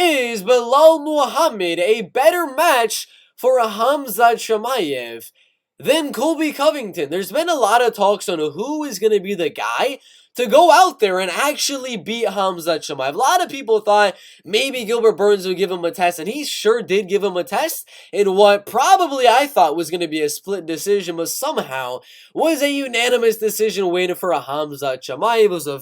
Is Belal Muhammad a better match for Khamzat Chimaev than Colby Covington? There's been a lot of talks on who is going to be the guy to go out there and actually beat Khamzat Chimaev. A lot of people thought maybe Gilbert Burns would give him a test, and he sure did give him a test in what probably I thought was going to be a split decision, but somehow was a unanimous decision win for Khamzat Chimaev. It was a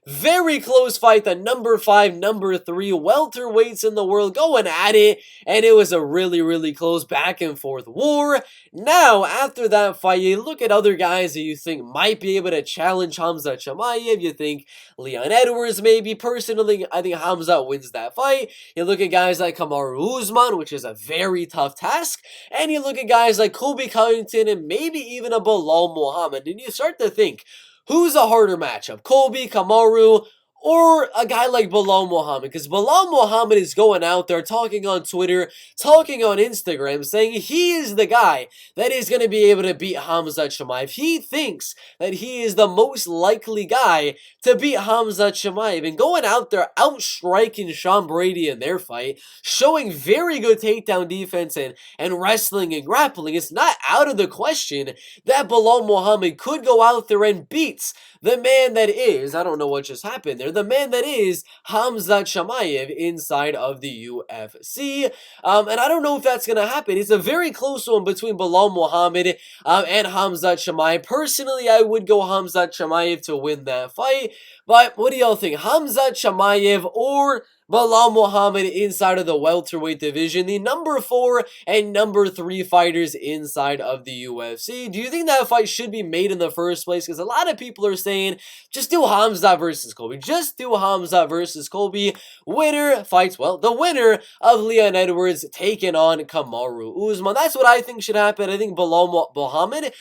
very close fight. The number 5, number 3 welterweights in the world going at it, and it was a really close back and forth war. Now, after that fight, you look at other guys that you think might be able to challenge Khamzat Chimaev. You think Leon Edwards maybe. Personally, I think Khamzat wins that fight. You look at guys like Kamaru Usman, which is a very tough task, and you look at guys like Colby Covington and maybe even a Belal Muhammad, and you start to think, who's a harder matchup, Colby, Kamaru, or a guy like Belal Muhammad? Because Belal Muhammad is going out there talking on Twitter, talking on Instagram, saying he is the guy that is going to be able to beat Khamzat Chimaev. He thinks that he is the most likely guy to beat Khamzat Chimaev, and going out there outstriking Sean Brady in their fight, showing very good takedown defense and wrestling and grappling. It's not out of the question that Belal Muhammad could go out there and beat the man that is, I don't know what just happened there, the man that is Khamzat Chimaev inside of the UFC. And I don't know if that's going to happen. It's a very close one between Belal Muhammad and Khamzat Chimaev. Personally, I would go Khamzat Chimaev to win that fight. But what do y'all think? Khamzat Chimaev or Belal Muhammad inside of the welterweight division, the number 4 and number 3 fighters inside of the UFC. Do you think that fight should be made in the first place? Because a lot of people are saying, just do Khamzat versus Colby. Just do Khamzat versus Colby. Winner fights, well, the winner of Leon Edwards taking on Kamaru Usman. That's what I think should happen. I think Belal Muhammad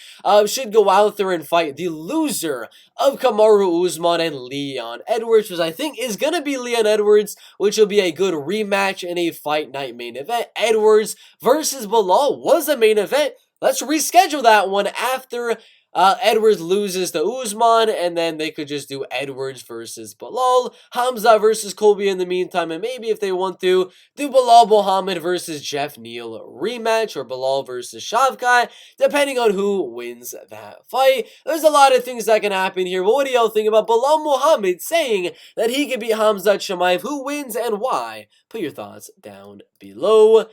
should go out there and fight the loser of Kamaru Usman and Leon Edwards, which I think is going to be Leon Edwards, which will be a good rematch in a fight night main event. Edwards versus Belal was a main event. Let's reschedule that one after Edwards loses to Usman, and then they could just do Edwards versus Belal, Khamzat versus Colby in the meantime, and maybe if they want to, do Belal Muhammad versus Jeff Neal rematch, or Belal versus Shavkat, depending on who wins that fight. There's a lot of things that can happen here, but what do y'all think about Belal Muhammad saying that he could beat Khamzat Chimaev? Who wins and why? Put your thoughts down below.